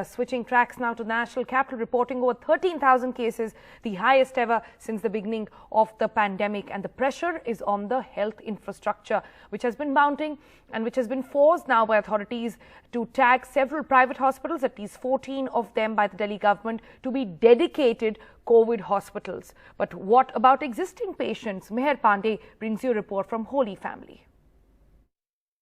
switching tracks now to National Capital, reporting over 13,000 cases, the highest ever since the beginning of the pandemic. And the pressure is on the health infrastructure, which has been mounting and which has been forced now by authorities to tag several private hospitals, at least 14 of them by the Delhi government, to be dedicated COVID hospitals. But what about existing patients? Meher Pandey brings you a report from Holy Family.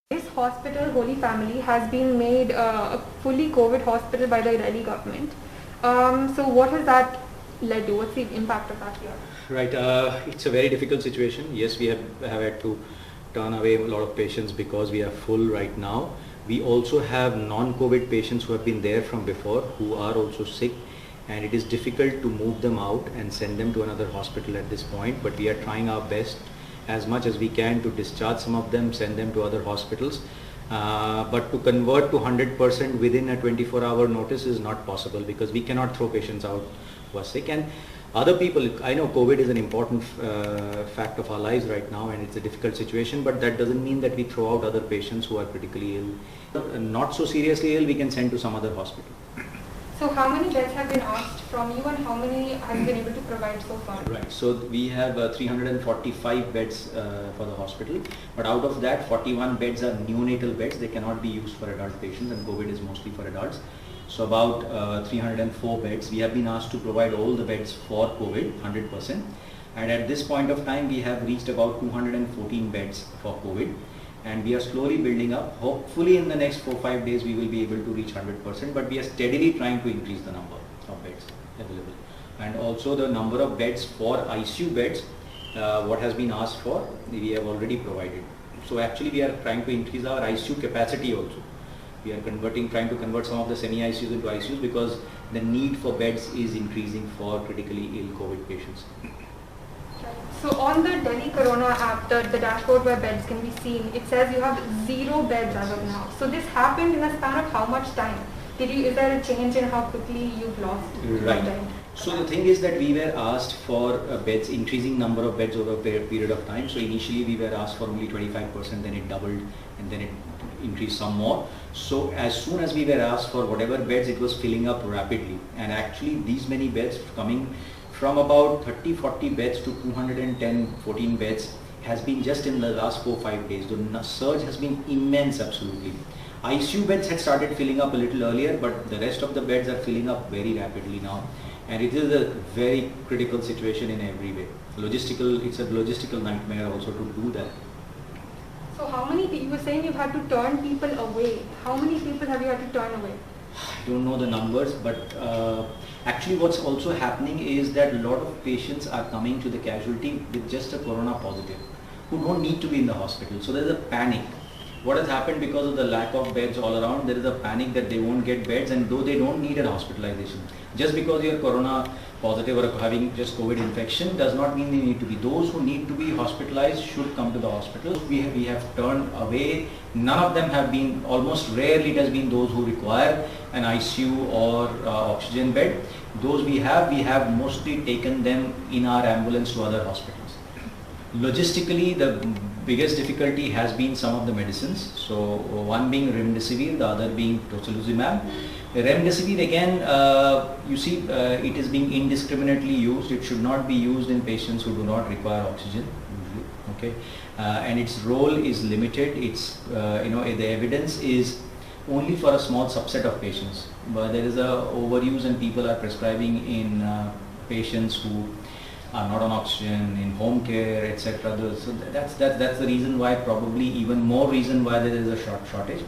This hospital, Holy Family, has been made a fully COVID hospital by the Delhi government. So what has that led to? What's the impact of that here? Right, it's a very difficult situation. Yes, we have had to turn away a lot of patients because we are full right now. We also have non-COVID patients who have been there from before, who are also sick, and it is difficult to move them out and send them to another hospital at this point, but we are trying our best as much as we can to discharge some of them, send them to other hospitals. But to convert to 100% within a 24-hour notice is not possible, because we cannot throw patients out who are sick. And other people, I know COVID is an important fact of our lives right now, and it's a difficult situation, but that doesn't mean that we throw out other patients who are critically ill. Not so seriously ill, we can send to some other hospital. So how many beds have been asked from you, and how many have you been able to provide so far? Right, so we have 345 beds for the hospital, but out of that 41 beds are neonatal beds. They cannot be used for adult patients, and COVID is mostly for adults. So about 304 beds. We have been asked to provide all the beds for COVID, 100%. And at this point of time, we have reached about 214 beds for COVID. And we are slowly building up. Hopefully in the next 4-5 days we will be able to reach 100%, but we are steadily trying to increase the number of beds available. And also the number of beds for ICU beds, what has been asked for, we have already provided. So actually we are trying to increase our ICU capacity also. We are trying to convert some of the semi-ICUs into ICUs, because the need for beds is increasing for critically ill COVID patients. So on the Delhi Corona app, the dashboard where beds can be seen, it says you have 0 beds as of now. So this happened in a span of how much time? Is there a change in how quickly you've lost? Right. So the thing is that we were asked for beds, increasing number of beds over a period of time. So initially we were asked for only 25%, then it doubled, and then it increased some more. So as soon as we were asked for whatever beds, it was filling up rapidly. And actually these many beds coming from about 30-40 beds to 210-14 beds has been just in the last 4-5 days. The surge has been immense, absolutely. ICU beds had started filling up a little earlier, but the rest of the beds are filling up very rapidly now. And it is a very critical situation in every way. It's a logistical nightmare also to do that. So how many people, you were saying you've had to turn people away. How many people have you had to turn away? I don't know the numbers, but actually what's also happening is that a lot of patients are coming to the casualty with just a corona positive, who don't need to be in the hospital. So there is a panic. What has happened because of the lack of beds all around, there is a panic that they won't get beds, and though they don't need an hospitalization. Just because you're corona positive or having just COVID infection does not mean they need to be. Those who need to be hospitalized should come to the hospital. We have turned away. None of them have been, almost rarely it has been those who require an ICU or oxygen bed. Those we have mostly taken them in our ambulance to other hospitals. Logistically, the biggest difficulty has been some of the medicines. So one being remdesivir, the other being tocilizumab. Remdesivir, again, you see, it is being indiscriminately used. It should not be used in patients who do not require oxygen. Okay, and its role is limited. It's the evidence is only for a small subset of patients, but there is a overuse, and people are prescribing in patients who are not on oxygen, in home care, etc. So that's the reason why, probably even more reason why there is a shortage.